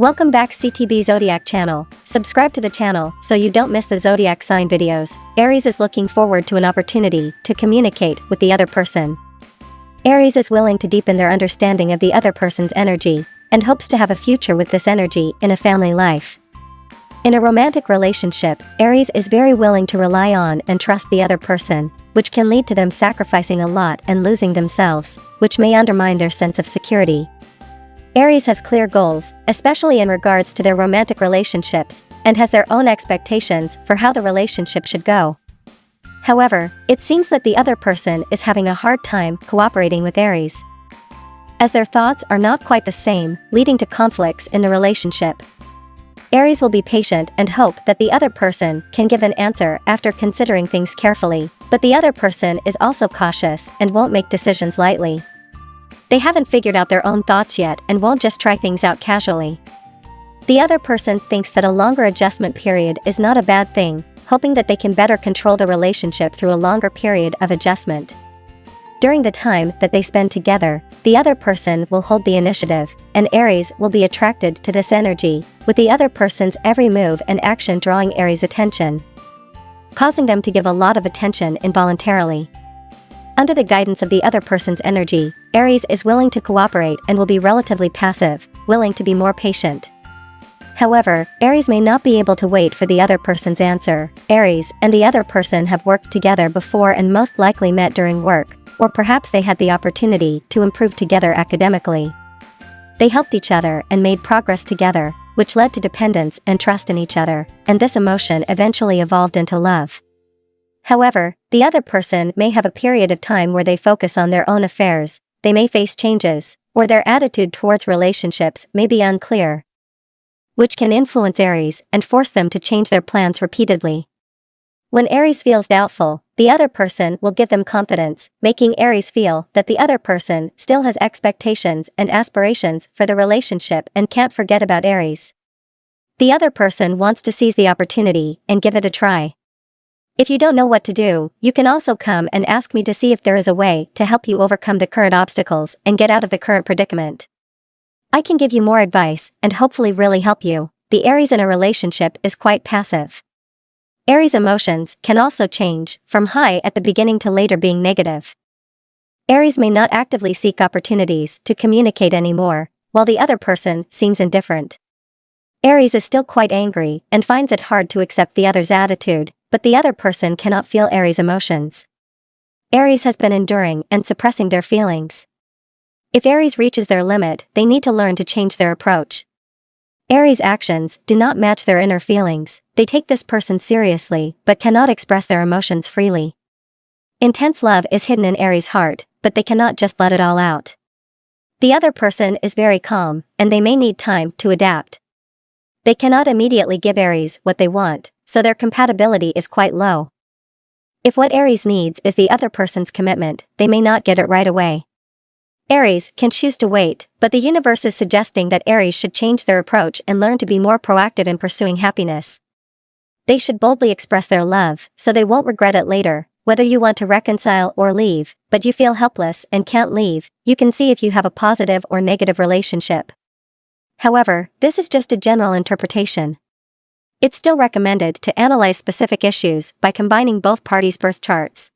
Welcome back CTBzodiac channel. Subscribe to the channel so you don't miss the zodiac sign videos. Aries is looking forward to an opportunity to communicate with the other person. Aries is willing to deepen their understanding of the other person's energy and hopes to have a future with this energy in a family life. In a romantic relationship, Aries is very willing to rely on and trust the other person, which can lead to them sacrificing a lot and losing themselves, which may undermine their sense of security. Aries has clear goals, especially in regards to their romantic relationships, and has their own expectations for how the relationship should go. However, it seems that the other person is having a hard time cooperating with Aries, as their thoughts are not quite the same, leading to conflicts in the relationship. Aries will be patient and hope that the other person can give an answer after considering things carefully, but the other person is also cautious and won't make decisions lightly. They haven't figured out their own thoughts yet and won't just try things out casually. The other person thinks that a longer adjustment period is not a bad thing, hoping that they can better control the relationship through a longer period of adjustment. During the time that they spend together, the other person will hold the initiative, and Aries will be attracted to this energy, with the other person's every move and action drawing Aries' attention, causing them to give a lot of attention involuntarily. Under the guidance of the other person's energy, Aries is willing to cooperate and will be relatively passive, willing to be more patient. However, Aries may not be able to wait for the other person's answer. Aries and the other person have worked together before and most likely met during work, or perhaps they had the opportunity to improve together academically. They helped each other and made progress together, which led to dependence and trust in each other, and this emotion eventually evolved into love. However, the other person may have a period of time where they focus on their own affairs, they may face changes, or their attitude towards relationships may be unclear, which can influence Aries and force them to change their plans repeatedly. When Aries feels doubtful, the other person will give them confidence, making Aries feel that the other person still has expectations and aspirations for the relationship and can't forget about Aries. The other person wants to seize the opportunity and give it a try. If you don't know what to do, you can also come and ask me to see if there is a way to help you overcome the current obstacles and get out of the current predicament. I can give you more advice and hopefully really help you. The Aries in a relationship is quite passive. Aries emotions can also change, from high at the beginning to later being negative. Aries may not actively seek opportunities to communicate anymore, while the other person seems indifferent. Aries is still quite angry and finds it hard to accept the other's attitude, but the other person cannot feel Aries' emotions. Aries has been enduring and suppressing their feelings. If Aries reaches their limit, they need to learn to change their approach. Aries' actions do not match their inner feelings. They take this person seriously but cannot express their emotions freely. Intense love is hidden in Aries' heart, but they cannot just let it all out. The other person is very calm, and they may need time to adapt. They cannot immediately give Aries what they want, so their compatibility is quite low. If what Aries needs is the other person's commitment, they may not get it right away. Aries can choose to wait, but the universe is suggesting that Aries should change their approach and learn to be more proactive in pursuing happiness. They should boldly express their love, so they won't regret it later. Whether you want to reconcile or leave, but you feel helpless and can't leave, you can see if you have a positive or negative relationship. However, this is just a general interpretation. It's still recommended to analyze specific issues by combining both parties' birth charts.